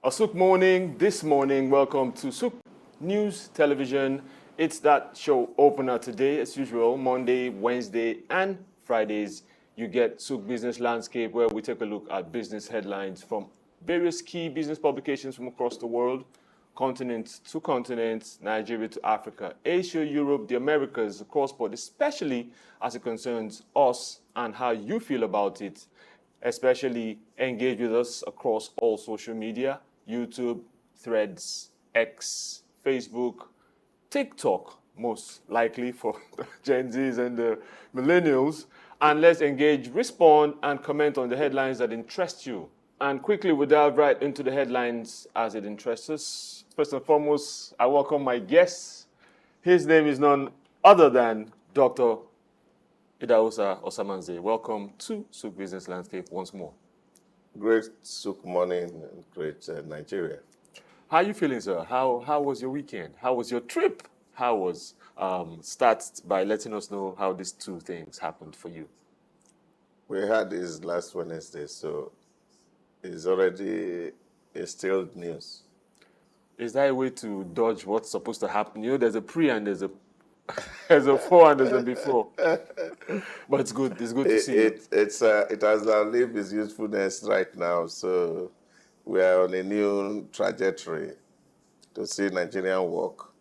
A Souk morning, this morning, welcome to Souk News Television. It's that show opener today, as usual, Monday, Wednesday, and Fridays. You get Souk Business Landscape, where we take a look at business headlines from various key business publications from across the world, continent to continent, Nigeria to Africa, Asia, Europe, the Americas, across board, especially as it concerns us and how you feel about it. Especially engage with us across all social media, YouTube, Threads, X, Facebook, TikTok, most likely for the Gen Zs and the millennials. And let's engage, respond, and comment on the headlines that interest you. And quickly, we dive right into the headlines as it interests us. First and foremost, I welcome my guest. His name is none other than Dr. Idausa Osamanze. Welcome to Souk Business Landscape once more. Great Souk morning, great Nigeria. How are you feeling, sir? How was your weekend? How was your trip? How was start by letting us know how these two things happened for you. We had this last Wednesday, so it's already a stale news. Is that a way to dodge what's supposed to happen? You know, there's a pre and there's a there's a before and there's a before. But it's good. It's good to see it has outlived its usefulness right now, so we are on a new trajectory to see Nigerian work.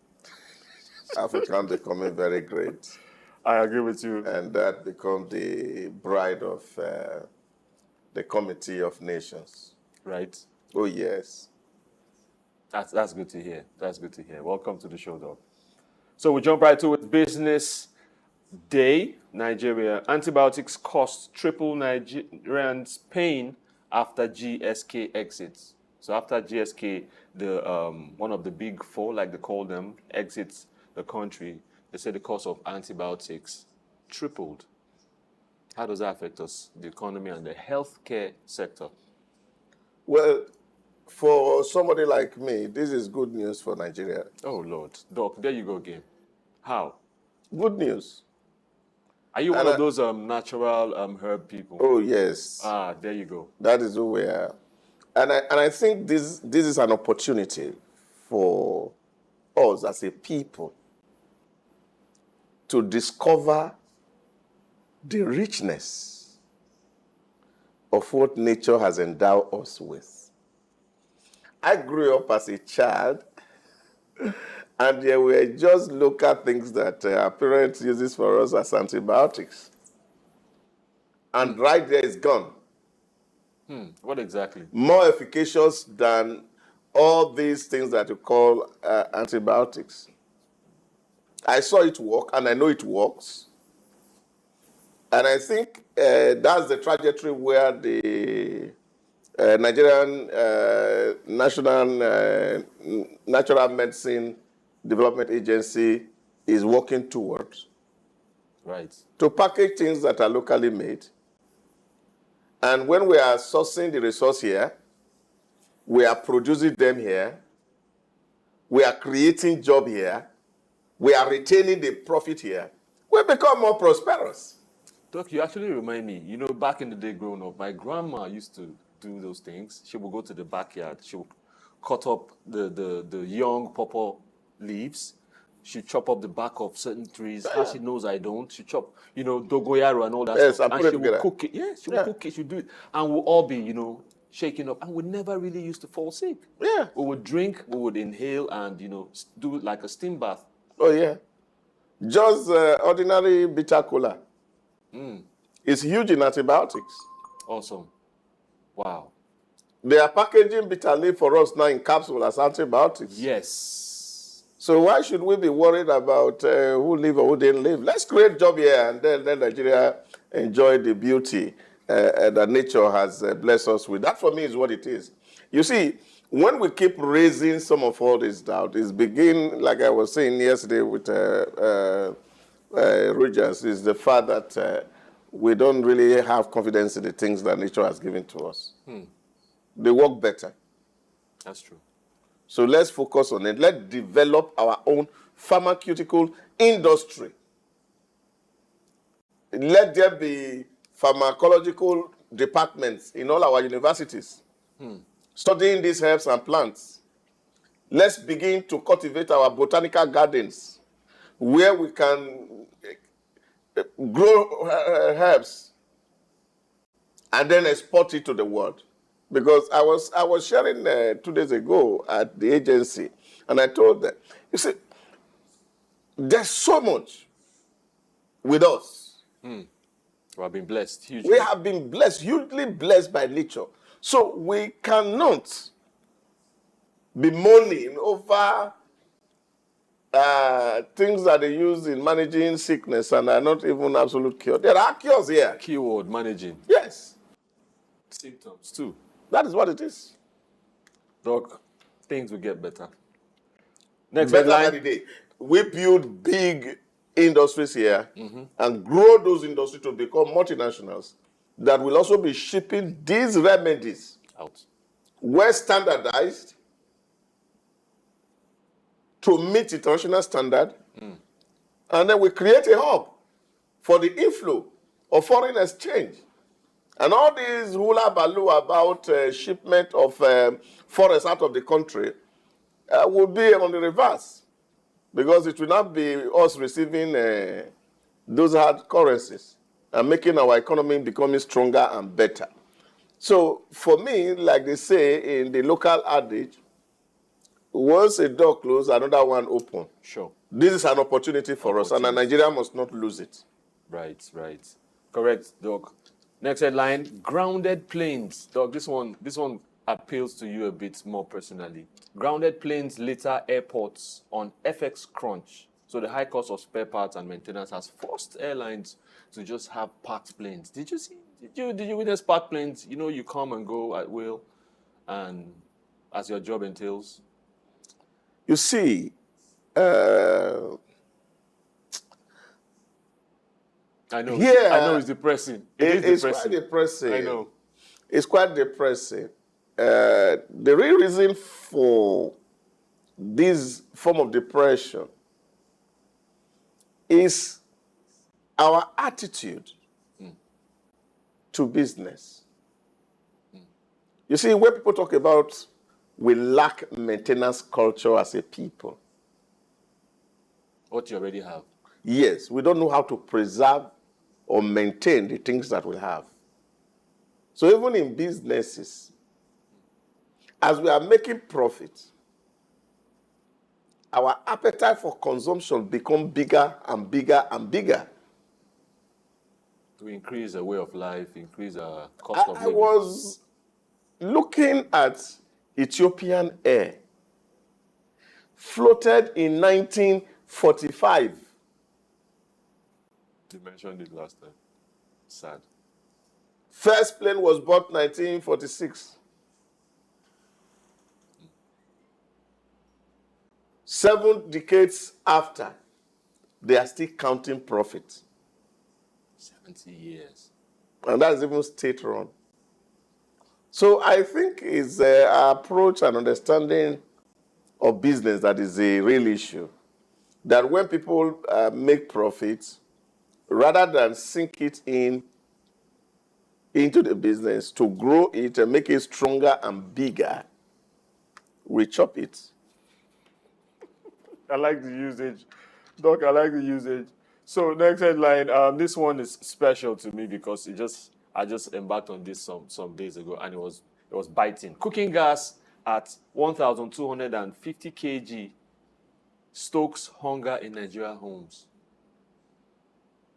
African becoming very great. I agree with you. And that becomes the bride of the Committee of Nations. Right? Oh, yes. That's good to hear. That's good to hear. Welcome to the show, Doc. So we jump right to it. Business Day, Nigeria. Antibiotics costs triple Nigerians' pain after GSK exits. So after GSK, the one of the big four, like they call them, exits the country, they say the cost of antibiotics tripled. How does that affect us, the economy and the healthcare sector? Well, for somebody like me, this is good news for Nigeria. Oh, Lord. Doc, there you go again. How? Good news. Are you one of those natural herb people? Oh, yes. Ah, there you go. That is who we are. And I think this is an opportunity for us as a people to discover the richness of what nature has endowed us with. I grew up as a child, and there were just local things that our parents uses for us as antibiotics. And right there it's gone. What exactly? More efficacious than all these things that you call antibiotics. I saw it work, and I know it works. And I think that's the trajectory where the Nigerian National Natural Medicine Development Agency is working towards. Right. To package things that are locally made. And when we are sourcing the resource here, we are producing them here, we are creating job here, we are retaining the profit here, we become more prosperous. Doc, you actually remind me, you know, back in the day growing up, my grandma used to do those things. She would go to the backyard, she would cut up the young pawpaw leaves, she chop up the bark of certain trees. How she knows I don't, she chop, you know, dogoyaro and all that stuff. And she would cook it. Yeah, she would cook it, she would do it. And we'll all be, you know, shaking up. And we never really used to fall sick. Yeah. We would drink, we would inhale and, you know, do like a steam bath. Oh, yeah. Just ordinary bitter cola. It's huge in antibiotics. Awesome. Wow. They are packaging bitter leaf for us now in capsule as antibiotics. Yes. So why should we be worried about who live or who didn't live? Let's create job here and then let Nigeria enjoy the beauty that nature has blessed us with. That for me is what it is. You see, when we keep raising some of all this doubt, it's begin, like I was saying yesterday with Rogers, is the fact that we don't really have confidence in the things that nature has given to us. They work better. That's true. So let's focus on it. Let's develop our own pharmaceutical industry. Let there be pharmacological departments in all our universities. studying these herbs and plants. Let's begin to cultivate our botanical gardens where we can grow herbs and then export it to the world. Because I was sharing 2 days ago at the agency, and I told them, you see, there's so much with us. We have been blessed hugely. We have been blessed, hugely blessed by nature. So we cannot be moaning over things that they use in managing sickness and are not even absolute cure. There are cures here. Keyword managing. Yes. Symptoms too. That is what it is. Doc, things will get better. Next Better headline. by the day. We build big industries here and grow those industries to become multinationals that will also be shipping these remedies Out. well standardized to meet international standard. And then we create a hub for the inflow of foreign exchange. And all these hula baloo about shipment of forests out of the country will be on the reverse, because it will not be us receiving those hard currencies and making our economy becoming stronger and better. So for me, like they say in the local adage, once a door closes, another one open. Sure. This is an opportunity for us, and Nigeria must not lose it. Right. Correct, Doc. Next headline, grounded planes. Doc, this one appeals to you a bit more personally. Grounded planes litter airports on FX crunch. So the high cost of spare parts and maintenance has forced airlines to just have parked planes. Did you witness parked planes? You know, you come and go at will, and as your job entails. You see, I know. Yeah, I know it's depressing. It's quite depressing. I know. It's quite depressing. The real reason for this form of depression is our attitude to business. You see, when people talk about we lack maintenance culture as a people. What you already have. Yes, we don't know how to preserve or maintain the things that we have. So even in businesses, as we are making profit, our appetite for consumption becomes bigger and bigger and bigger. To increase the way of life, increase our cost of living. I was looking at Ethiopian Air, floated in 1945. You mentioned it last time. Sad. First plane was bought 1946. 7 decades after, they are still counting profit. 70 years. And that's even state-run. So I think it's our approach and understanding of business that is a real issue. That when people make profits, rather than sink it into the business to grow it and make it stronger and bigger, we chop it. I like the usage. Doc, I like the usage. So next headline, this one is special to me because I just embarked on this some days ago, and it was biting. Cooking gas at 1,250 kg stokes hunger in Nigeria homes.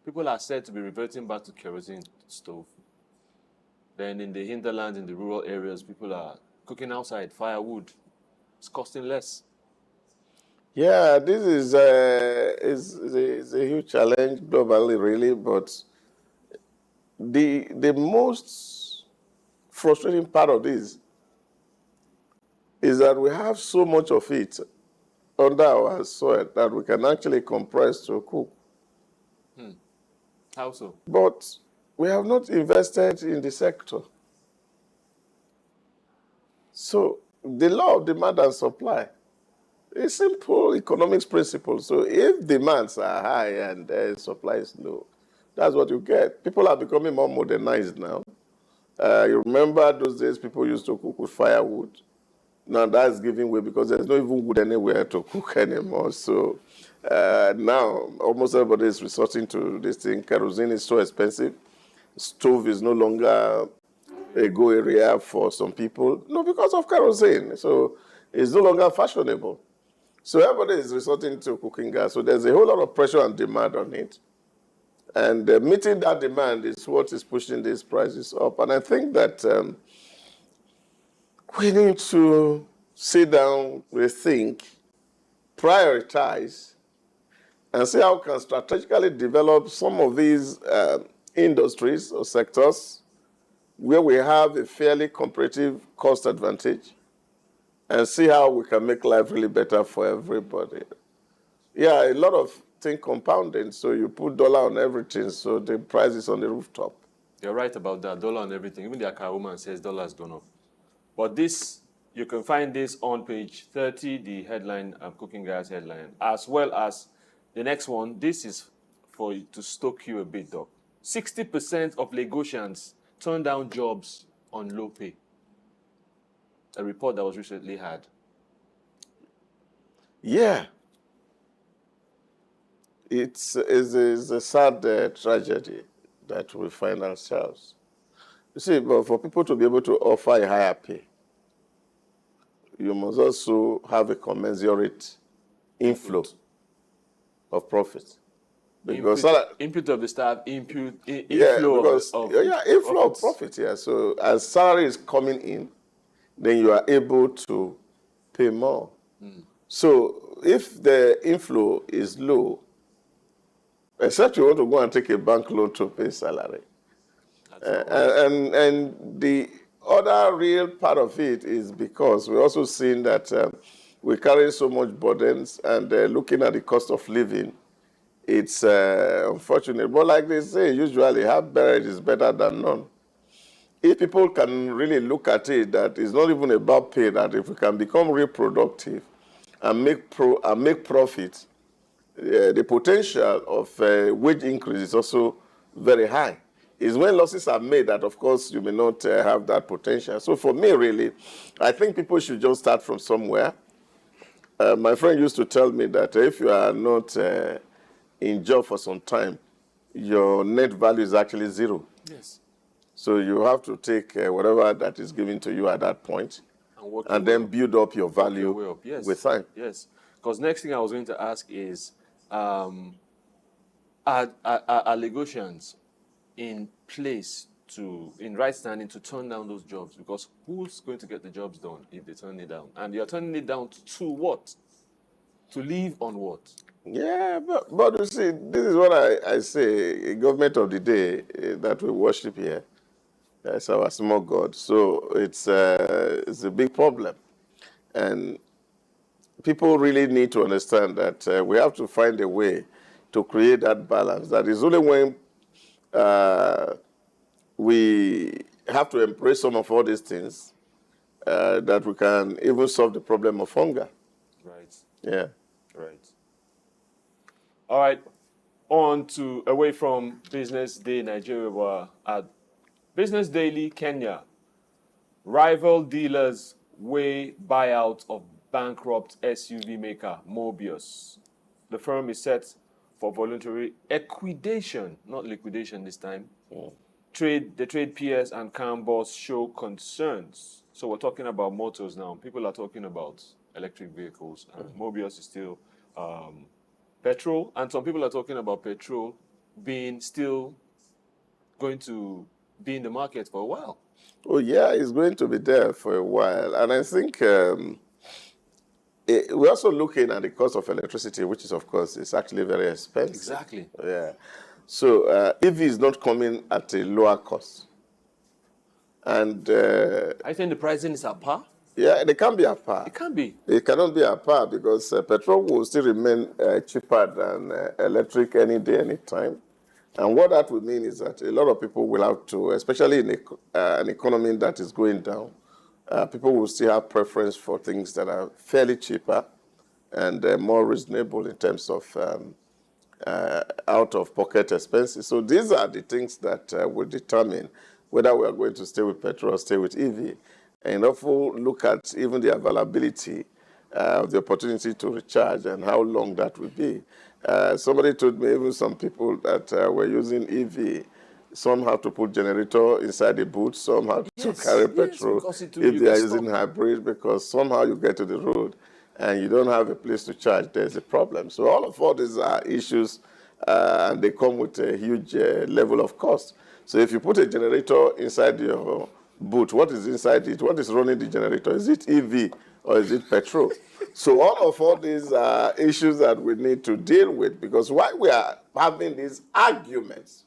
People are said to be reverting back to kerosene stove. Then in the hinterlands, in the rural areas, people are cooking outside, firewood. It's costing less. Yeah, this is a huge challenge globally, really, but the most frustrating part of this is that we have so much of it under our soil that we can actually compress to cook. How so? But we have not invested in the sector. So the law of demand and supply, a simple economics principle. So if demands are high and supply is low, that's what you get. People are becoming more modernized now. You remember those days people used to cook with firewood. Now that's giving way because there's no even wood anywhere to cook anymore. So now almost everybody is resorting to this thing. Kerosene is so expensive. Stove is no longer a go area for some people. No, because of kerosene. So it's no longer fashionable. So everybody is resorting to cooking gas. So there's a whole lot of pressure and demand on it. And meeting that demand is what is pushing these prices up. And I think that we need to sit down, rethink, prioritize, and see how we can strategically develop some of these industries or sectors where we have a fairly competitive cost advantage and see how we can make life really better for everybody. Yeah, a lot of things compounding, so you put dollar on everything, so the price is on the rooftop. You're right about that, dollar on everything. Even the Accra woman says dollar has gone up. But this, you can find this on page 30, the headline, Cooking Gas headline, as well as the next one. This is for you to stoke you a bit, Doc. 60% of Lagosians turn down jobs on low pay. A report that was recently had. Yeah. It's a sad tragedy that we find ourselves. You see, but for people to be able to offer a higher pay, you must also have a commensurate inflow of profit. Because input of the staff, inflow inflow of profit. Yeah. So as salary is coming in, then you are able to pay more. So if the inflow is low, except you want to go and take a bank loan to pay salary. And the other real part of it is because we're also seeing that we're carrying so much burdens and looking at the cost of living, it's unfortunate. But like they say, usually half buried is better than none. If people can really look at it, that it's not even about pay, that if we can become reproductive and make profit, the potential of wage increase is also very high. It's when losses are made that, of course, you may not have that potential. So for me, really, I think people should just start from somewhere. My friend used to tell me that if you are not in job for some time, your net value is actually zero. Yes. So you have to take whatever that is given to you at that point and then build up your value with time. Yes. Because next thing I was going to ask is, are Lagosians in place in right standing to turn down those jobs? Because who's going to get the jobs done if they turn it down? And you're turning it down to what? To live on what? Yeah, but you see, this is what I say, a government of the day that we worship here. That's our small God. So it's a big problem. And people really need to understand that we have to find a way to create that balance. That is only when we have to embrace some of all these things that we can even solve the problem of hunger. Right. Yeah. Right. All right. On to away from Business Day Nigeria, we're at Business Daily Kenya. Rival dealers weigh buyout of bankrupt SUV maker Mobius. The firm is set for voluntary equidation, not liquidation this time. The trade peers and CAN boss show concerns. So we're talking about motors now. People are talking about electric vehicles. And Mobius is still petrol. And some people are talking about petrol being still going to be in the market for a while. Oh, yeah, it's going to be there for a while. And I think we're also looking at the cost of electricity, which is, of course, is actually very expensive. Exactly. Yeah. So EV is not coming at a lower cost. And I think the pricing is at par. Yeah, they can be at par. It can be. It cannot be at par because petrol will still remain cheaper than electric any day, any time. And what that would mean is that a lot of people will have to, especially in an economy that is going down, people will still have preference for things that are fairly cheaper and more reasonable in terms of out-of-pocket expenses. So these are the things that will determine whether we are going to stay with petrol or stay with EV. And also look at even the availability of the opportunity to recharge and how long that will be. Somebody told me, even some people that were using EV, some have to put generator inside the boot, some have to carry petrol if they are using hybrid, because somehow you get to the road and you don't have a place to charge, there's a problem. So all these are issues, and they come with a huge level of cost. So if you put a generator inside your boot, what is inside it? What is running the generator? Is it EV or is it petrol? So all these are issues that we need to deal with, because while we are having these arguments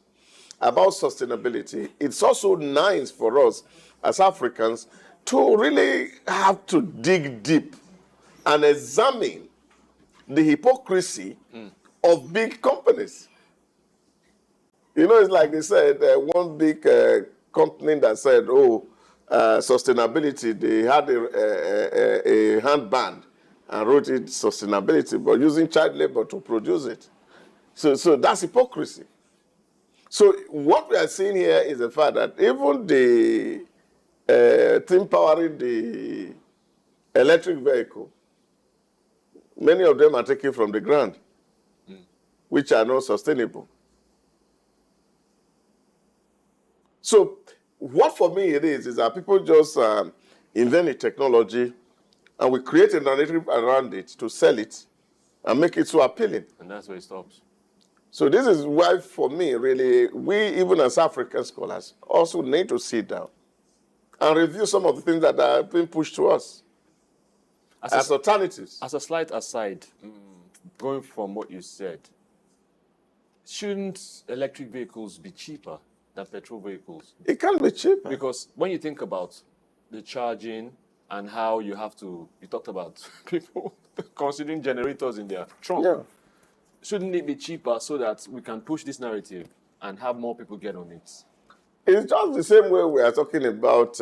about sustainability, it's also nice for us as Africans to really have to dig deep and examine the hypocrisy of big companies. You know, it's like they said, one big company that said, sustainability, they had a handband and wrote it sustainability, but using child labor to produce it. So that's hypocrisy. So what we are seeing here is the fact that even the thing powering the electric vehicle, many of them are taken from the ground, which are not sustainable. So what for me it is that people just invent a technology and we create a narrative around it to sell it and make it so appealing. And that's where it stops. So this is why, for me, really, we, even as African scholars, also need to sit down and review some of the things that are being pushed to us as alternatives. As a slight aside, going from what you said, shouldn't electric vehicles be cheaper than petrol vehicles? It can be cheaper. Because when you think about the charging and how you have to, you talked about people considering generators in their trunk. Yeah. Shouldn't it be cheaper so that we can push this narrative and have more people get on it? It's just the same way we are talking about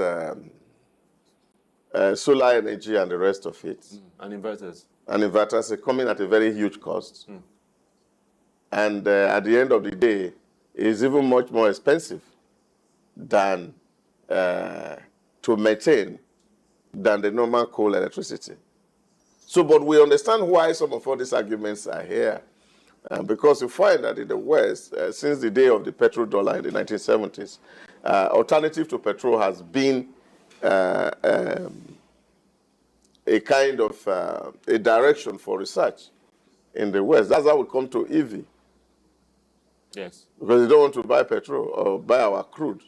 solar energy and the rest of it. And inverters. And inverters are coming at a very huge cost. And at the end of the day, it's even much more expensive than to maintain than the normal coal electricity. So, but we understand why some of all these arguments are here. Because you find that in the West, since the day of the petrodollar in the 1970s, alternative to petrol has been a kind of a direction for research in the West. That's how we come to EV. Yes. Because they don't want to buy petrol or buy our crude.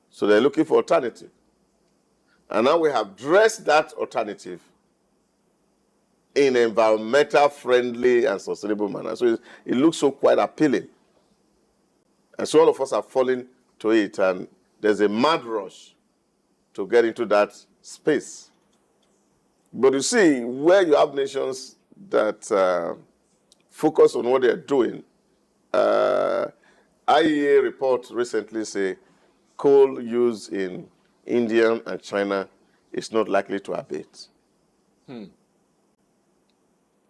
So they're looking for alternative. And now we have dressed that alternative in an environmental friendly and sustainable manner. So it looks so quite appealing. And so all of us are falling to it, and there's a mad rush to get into that space. But you see, where you have nations that focus on what they're doing, IEA report recently say coal use in India and China is not likely to abate.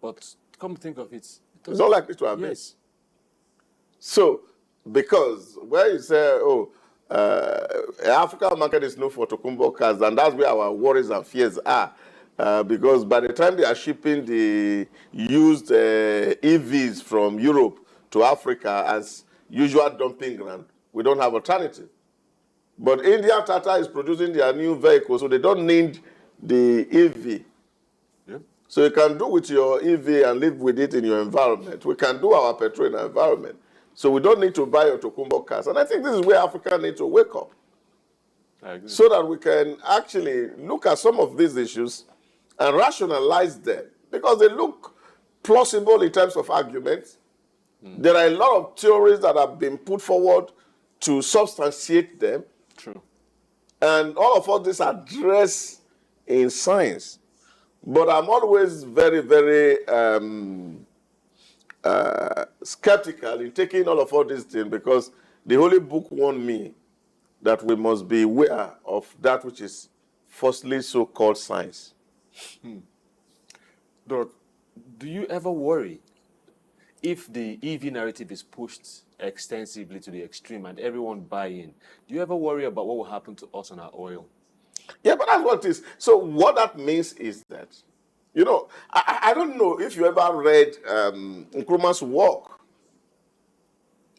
But come to think of it, it's not likely to abate. Yes. So, because where you say, African market is known for Tokumbo cars, and that's where our worries and fears are. Because by the time they are shipping the used EVs from Europe to Africa as usual dumping ground, we don't have alternative. But India Tata is producing their new vehicles, so they don't need the EV. Yeah. So you can do with your EV and live with it in your environment. We can do our petrol in our environment. So we don't need to buy your Tokumbo cars. And I think this is where Africa needs to wake up. I agree. So that we can actually look at some of these issues and rationalize them. Because they look plausible in terms of arguments. There are a lot of theories that have been put forward to substantiate them. True. And all of us this addressed in science. But I'm always very, very skeptical in taking all of these things, because the Holy Book warned me that we must be aware of that which is falsely so-called science. Doc, do you ever worry if the EV narrative is pushed extensively to the extreme and everyone buy in, do you ever worry about what will happen to us on our oil? Yeah, but that's what it is. So what that means is that, you know, I don't know if you ever read Nkrumah's work,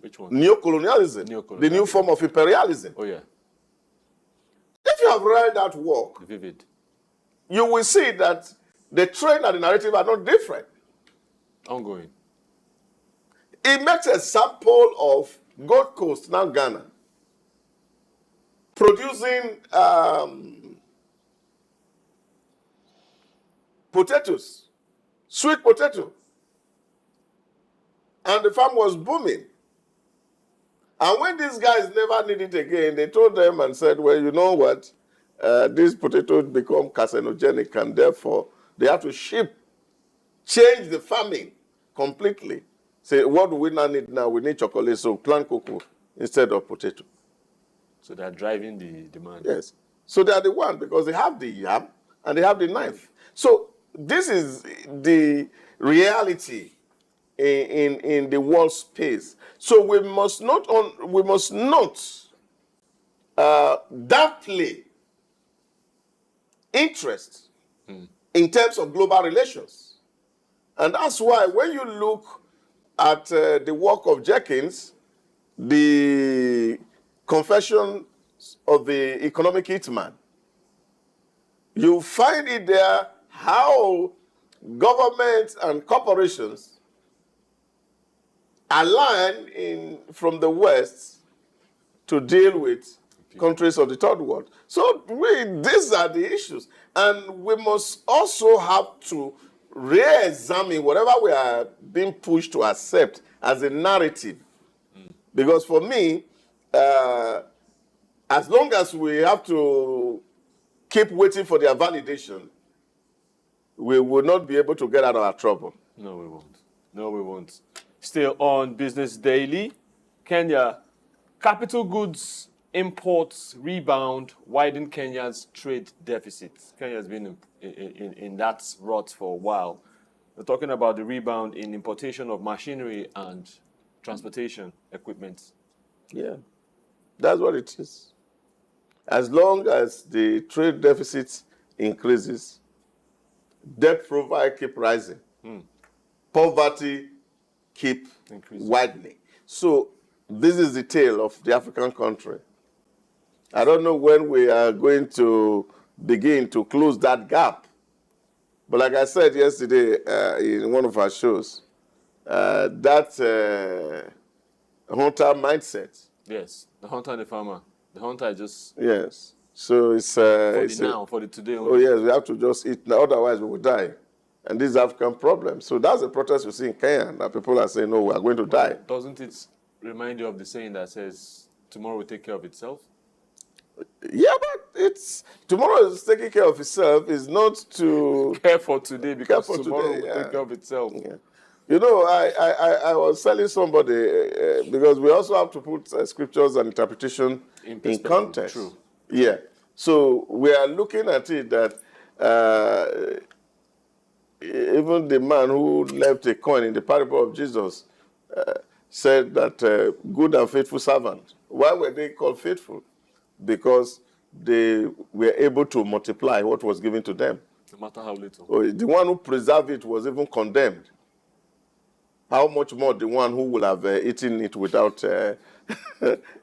Which one? Neocolonialism, the new form of imperialism. Oh, yeah. If you have read that work, Vivid. you will see that the trend and the narrative are not different. Ongoing. It makes a sample of Gold Coast, now Ghana, producing potatoes, sweet potato. And the farm was booming. And when these guys never need it again, they told them and said, well, you know what? These potatoes become carcinogenic, and therefore they have to change the farming completely. Say, what do we now need now? We need chocolate, so plant cocoa instead of potato. So they're driving the demand. Yes. So they are the one because they have the yam and they have the knife. So this is the reality in the world space. So we must not downplay interest in terms of global relations. And that's why when you look at the work of Jenkins, the Confession of the Economic Hitman, you find it there how governments and corporations align from the West to deal with countries of the third world. So these are the issues. And we must also have to re-examine whatever we are being pushed to accept as a narrative. Because for me, as long as we have to keep waiting for their validation, we will not be able to get out of our trouble. No, we won't. No, we won't. Still on Business Daily, Kenya, capital goods imports rebound, widen Kenya's trade deficit. Kenya has been in that rut for a while. We're talking about the rebound in importation of machinery and transportation equipment. Yeah, that's what it is. As long as the trade deficit increases, debt profile keep rising, poverty keep widening. So this is the tale of the African country. I don't know when we are going to begin to close that gap. But like I said yesterday in one of our shows, that hunter mindset. Yes, the hunter and the farmer. The hunter is just... Yes. So it's... for the today only. Oh, yes, we have to just eat now, otherwise we will die. And this is African problem. So that's the protest you see in Kenya, that people are saying, no, we are going to die. Doesn't it remind you of the saying that says, tomorrow will take care of itself? Yeah, but tomorrow is taking care of itself is not to... Care for today, because tomorrow will take care of itself. Yeah. You know, I was telling somebody, because we also have to put scriptures and interpretation in context. True. Yeah. So we are looking at it that even the man who left a coin in the parable of Jesus said that good and faithful servant. Why were they called faithful? Because they were able to multiply what was given to them. No matter how little. So the one who preserved it was even condemned. How much more the one who will have eaten it without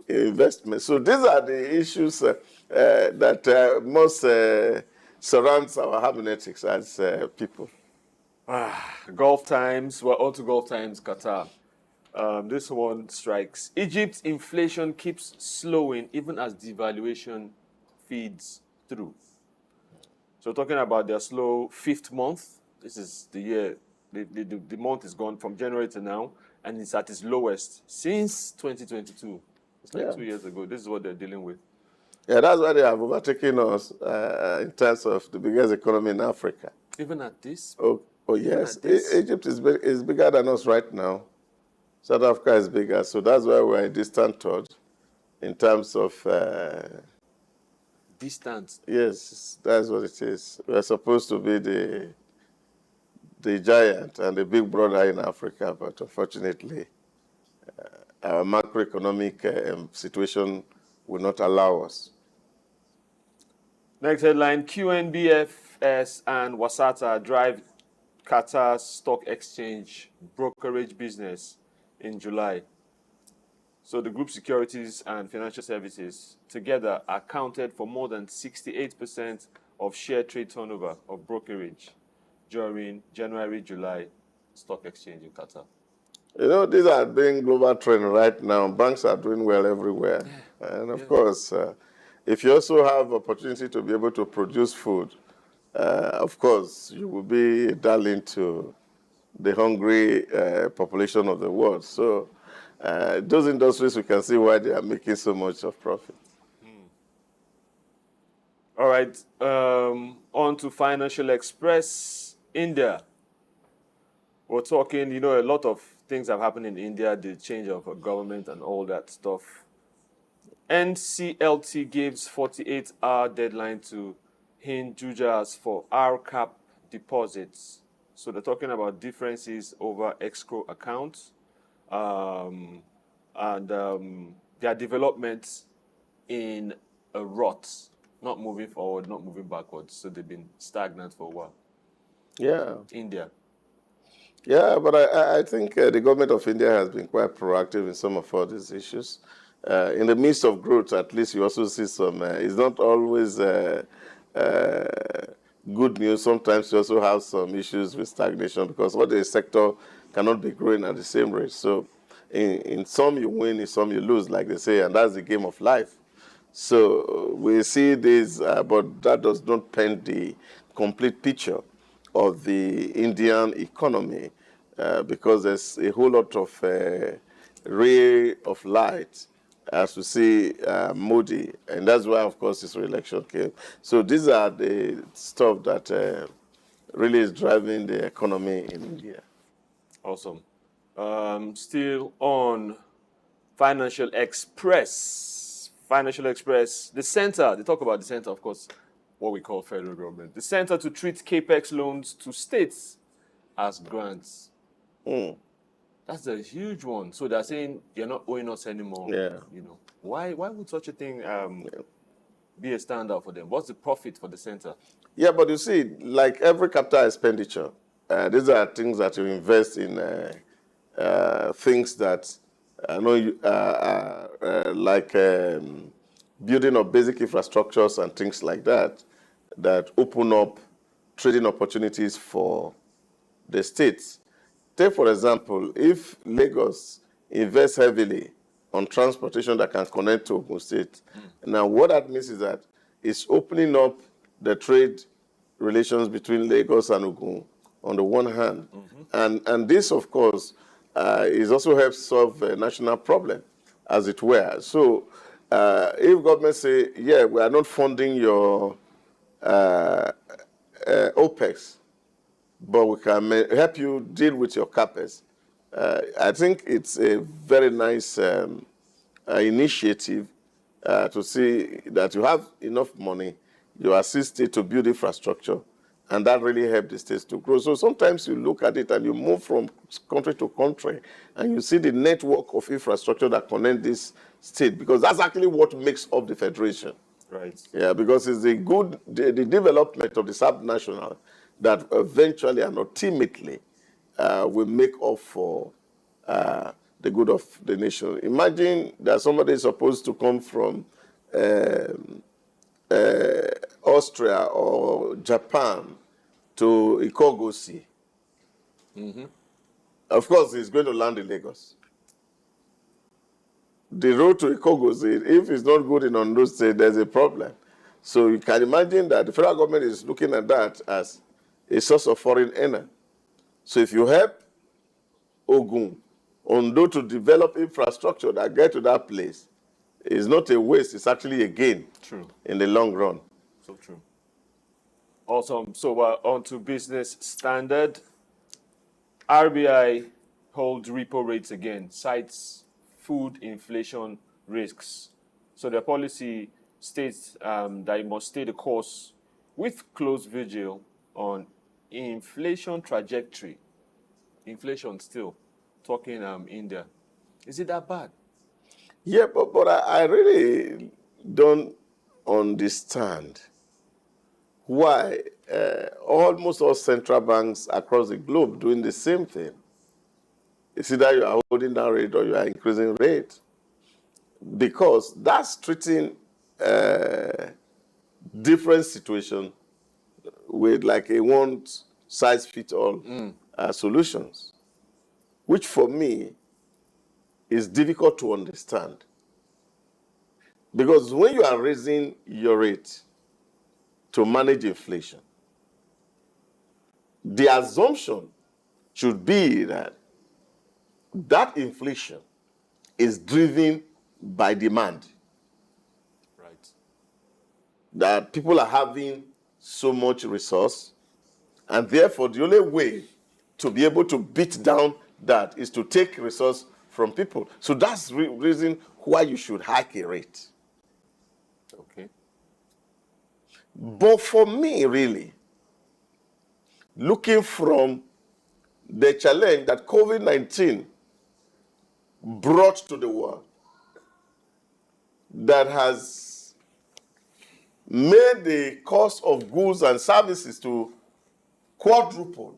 investment? So these are the issues that most surrounds our hermeneutics as people. Gulf Times, we're on to Gulf Times, Qatar. This one strikes. Egypt's inflation keeps slowing even as devaluation feeds through. So talking about their slow fifth month, this is the year. The month is gone from January to now, and it's at its lowest since 2022. It's like 2 years ago. This is what they're dealing with. Yeah, that's why they have overtaken us in terms of the biggest economy in Africa. Even at this? Oh yes. Egypt is bigger than us right now. South Africa is bigger, so that's why we're a distant third in terms of... Distant? Yes, that's what it is. We're supposed to be the giant and the big brother in Africa, but unfortunately, our macroeconomic situation will not allow us. Next headline, QNBFS and Wasata drive Qatar's stock exchange brokerage business in July. So the group securities and financial services together accounted for more than 68% of share trade turnover of brokerage during January-July stock exchange in Qatar. You know, these are being global trend right now. Banks are doing well everywhere. And of course, if you also have opportunity to be able to produce food, of course, you will be a darling to the hungry population of the world. So those industries, we can see why they are making so much of profit. All right, on to Financial Express, India. We're talking, a lot of things have happened in India, the change of a government and all that stuff. NCLT gives 48-hour deadline to Hindujas for RCAP deposits. So they're talking about differences over escrow accounts and their developments in a rut, not moving forward, not moving backwards. So they've been stagnant for a while. Yeah. India. Yeah, but I think the government of India has been quite proactive in some of all these issues. In the midst of growth, at least you also see some, it's not always good news. Sometimes you also have some issues with stagnation because all the sector cannot be growing at the same rate. So in some you win, in some you lose, like they say, and that's the game of life. So we see this, but that does not paint the complete picture of the Indian economy because there's a whole lot of ray of light as we see Modi, and that's why, of course, his re-election came. So these are the stuff that really is driving the economy in India. Awesome. Still on Financial Express. Financial Express, the center, they talk about the center, of course, what we call federal government. The center to treat CAPEX loans to states as grants. That's a huge one. So they're saying you're not owing us anymore. Yeah. Why would such a thing be a standout for them? What's the profit for the center? Yeah, but you see, like every capital expenditure, these are things that you invest in things that like building of basic infrastructures and things like that open up trading opportunities for the states. Take, for example, if Lagos invests heavily on transportation that can connect to Ogun State, now what that means is that it's opening up the trade relations between Lagos and Ogun on the one hand. And this, of course, is also helps solve a national problem, as it were. So if government say, yeah, we are not funding your OPEX, but we can help you deal with your CAPEX. I think it's a very nice initiative to see that you have enough money, you assist it to build infrastructure, and that really helps the states to grow. So sometimes you look at it and you move from country to country, and you see the network of infrastructure that connect this state, because that's actually what makes up the federation. Right. Yeah, because it's the development of the subnational that eventually and ultimately will make up for the good of the nation. Imagine that somebody is supposed to come from Austria or Japan to Ikogosi. Of course, he's going to land in Lagos. The road to Ikogosi, if it's not good in Ondo State, there's a problem. So you can imagine that the federal government is looking at that as a source of foreign earner. So if you help Ondo to develop infrastructure that get to that place, it's not a waste, it's actually a gain. True. In the long run. So true. Awesome. So on to Business Standard. RBI holds repo rates again, cites food inflation risks. So their policy states that it must stay the course with close vigil on inflation trajectory, inflation still, talking India, is it that bad? Yeah, but I really don't understand why almost all central banks across the globe doing the same thing. It's either you are holding down rate or you are increasing rate, because that's treating different situation with like a one size fits all solutions, which for me is difficult to understand. Because when you are raising your rate to manage inflation, the assumption should be that that inflation is driven by demand. Right. That people are having so much resource, and therefore the only way to be able to beat down that is to take resource from people. So that's the reason why you should hike a rate. Okay. But for me, really, looking from the challenge that COVID-19 brought to the world, that has made the cost of goods and services to quadruple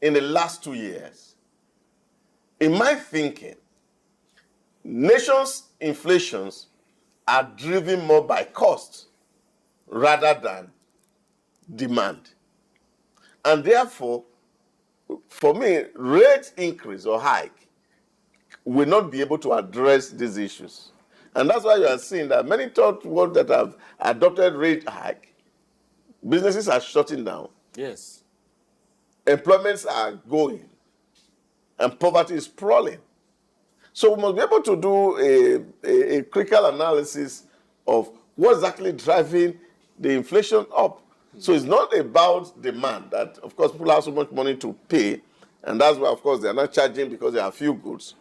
in the last 2 years. In my thinking, nations' inflations are driven more by cost rather than demand. And therefore, for me, rate increase or hike will not be able to address these issues. And that's why you are seeing that many third world that have adopted rate hike, businesses are shutting down, Yes. employments are going, and poverty is sprawling. So we must be able to do a critical analysis of what's exactly driving the inflation up. So it's not about demand, that of course people have so much money to pay, and that's why of course they are not charging because there are few goods.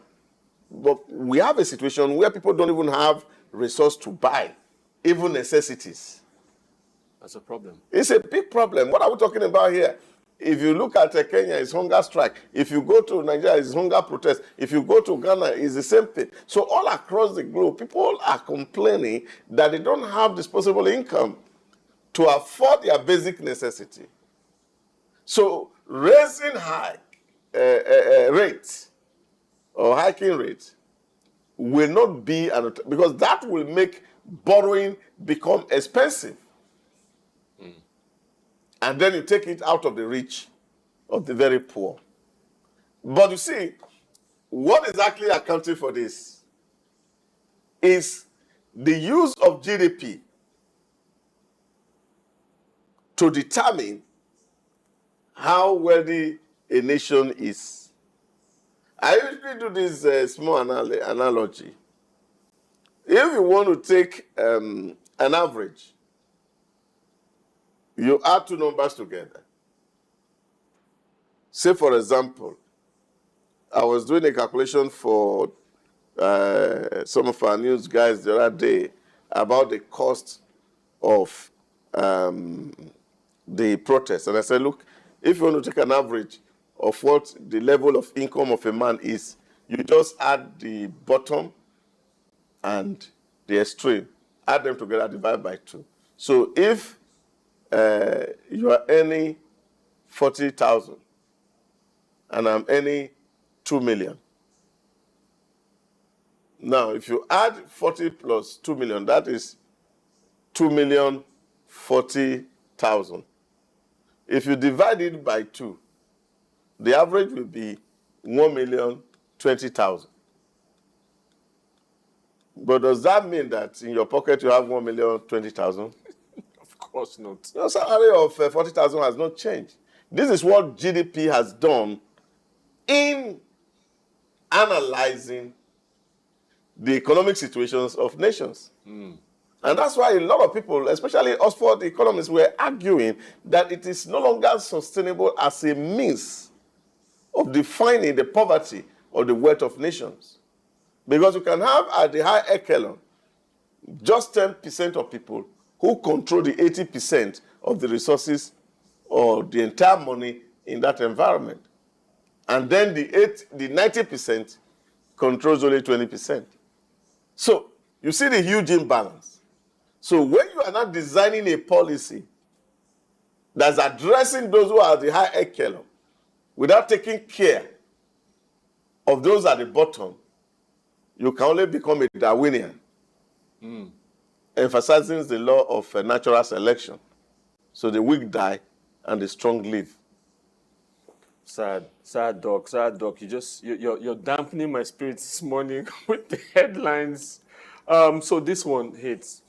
But we have a situation where people don't even have resource to buy, even necessities. That's a problem. It's a big problem. What are we talking about here? If you look at Kenya, it's hunger strike. If you go to Nigeria, it's hunger protest. If you go to Ghana, it's the same thing. So all across the globe, people are complaining that they don't have disposable income to afford their basic necessity. So raising rates or hiking rates will not be because that will make borrowing become expensive. And then you take it out of the reach of the very poor. But you see, what is actually accounting for this is the use of GDP to determine how wealthy a nation is. I usually do this small analogy. If you want to take an average, you add two numbers together. Say, for example, I was doing a calculation for some of our news guys the other day about the cost of the protest. And I said, look, if you want to take an average of what the level of income of a man is, you just add the bottom and the extreme. Add them together, divide by 2. So if you are earning 40,000 and I'm earning 2 million. Now, if you add 40 plus 2 million, that is 2,040,000. If you divide it by 2, the average will be 1,020,000. But does that mean that in your pocket you have 1,020,000? Of course not. Your salary of 40,000 has not changed. This is what GDP has done in analyzing the economic situations of nations. And that's why a lot of people, especially Oxford economists, were arguing that it is no longer sustainable as a means of defining the poverty or the wealth of nations. Because you can have at the high echelon just 10% of people who control the 80% of the resources or the entire money in that environment. And then the 90% controls only 20%. So you see the huge imbalance. So when you are not designing a policy that's addressing those who are at the high echelon without taking care of those at the bottom, you can only become a Darwinian, emphasizing the law of natural selection. So the weak die and the strong live. Sad, Doc. You're dampening my spirits this morning with the headlines. So this one hits.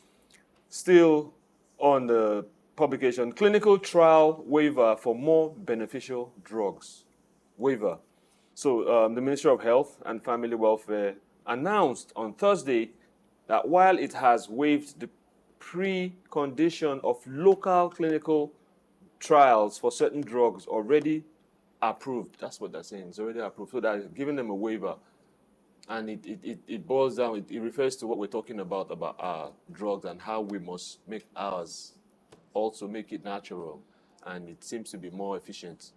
Still on the publication, clinical trial waiver for more beneficial drugs. Waiver. So the Ministry of Health and Family Welfare announced on Thursday that while it has waived the precondition of local clinical trials for certain drugs already approved, that's what they're saying, it's already approved, so they're giving them a waiver. And it boils down, it refers to what we're talking about our drugs and how we must make ours, also make it natural. And it seems to be more efficient.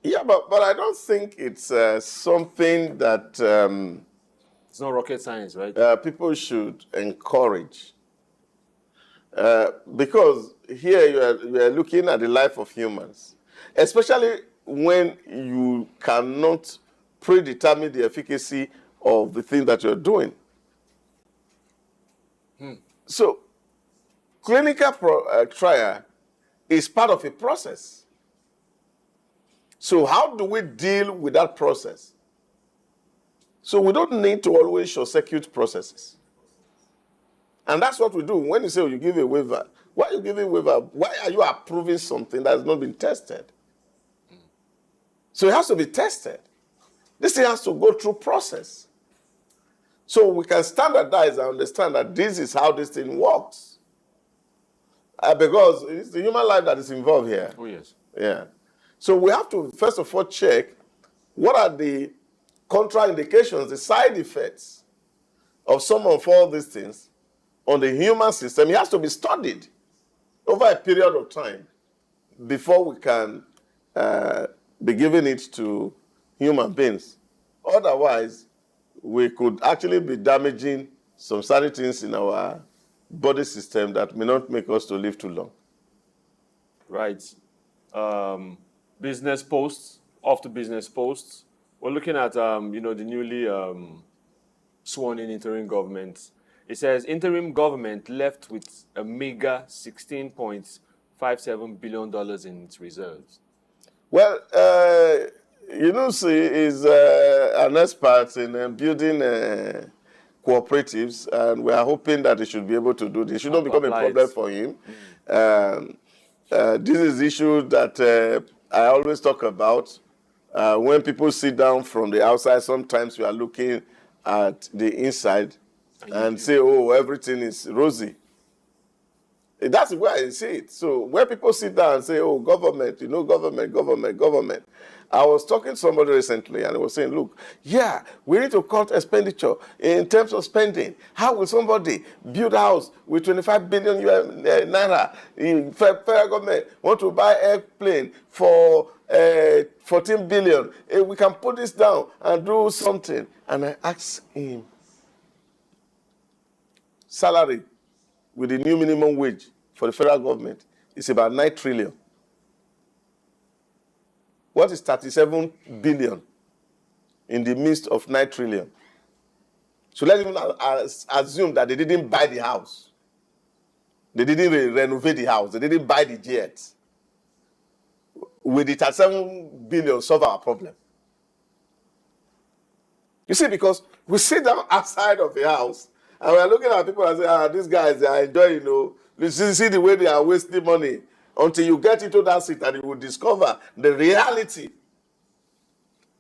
Yeah, but I don't think it's something that it's not rocket science, right? People should encourage. Because here you are looking at the life of humans, especially when you cannot predetermine the efficacy of the thing that you're doing. So, clinical trial is part of a process. So how do we deal with that process? So we don't need to always short-circuit processes. And that's what we do. When you say, you give a waiver, why are you giving a waiver? Why are you approving something that has not been tested? So it has to be tested. This thing has to go through process. So we can standardize and understand that this is how this thing works. Because it's the human life that is involved here. Oh, yes. Yeah. So we have to, first of all, check what are the contraindications, the side effects of some of all these things on the human system. It has to be studied over a period of time before we can be giving it to human beings. Otherwise, we could actually be damaging some certain things in our body system that may not make us to live too long. Right. Business posts, off to business posts. We're looking at, the newly sworn in interim government. It says interim government left with a meager $16.57 billion in its reserves. Well, Yunusi is an expert in building cooperatives, and we are hoping that he should be able to do this. It should not become a problem for him. This is the issue that I always talk about. When people sit down from the outside, sometimes we are looking at the inside and say, oh, everything is rosy. That's the way I see it. So when people sit down and say, oh, government, government. I was talking to somebody recently and I was saying, look, yeah, we need to cut expenditure in terms of spending. How will somebody build a house with 25 billion naira? Federal government want to buy airplane for 14 billion. We can put this down and do something. And I asked him, salary with the new minimum wage for the federal government is about 9 trillion. What is 37 billion in the midst of 9 trillion? So let's even assume that they didn't buy the house. They didn't renovate the house. They didn't buy the jets. Will the 37 billion solve our problem? You see, because we sit down outside of the house and we're looking at people and say, these guys, they are enjoying, you see the way they are wasting money. Until you get into that seat and you will discover the reality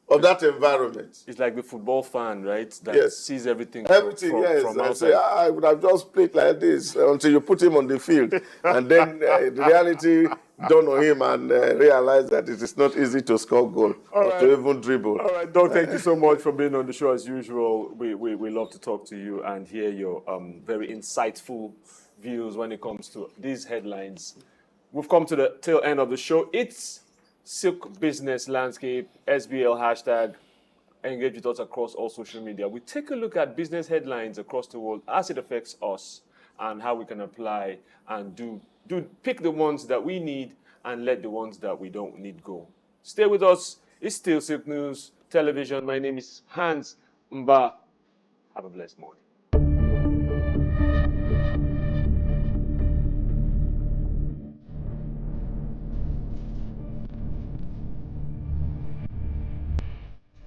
of that environment. It's like the football fan, right? That sees everything yes. from and outside. say, I would have just played like this until you put him on the field. And then the reality dawned on him and realized that it is not easy to score goal to even dribble. All right, Doc, thank you so much for being on the show as usual. We love to talk to you and hear your very insightful views when it comes to these headlines. We've come to the tail end of the show. It's Silk Business Landscape, SBL hashtag. Engage with us across all social media. We take a look at business headlines across the world as it affects us and how we can apply and pick the ones that we need and let the ones that we don't need go. Stay with us. It's still Silk News Television. My name is Hans Mba. Have a blessed morning.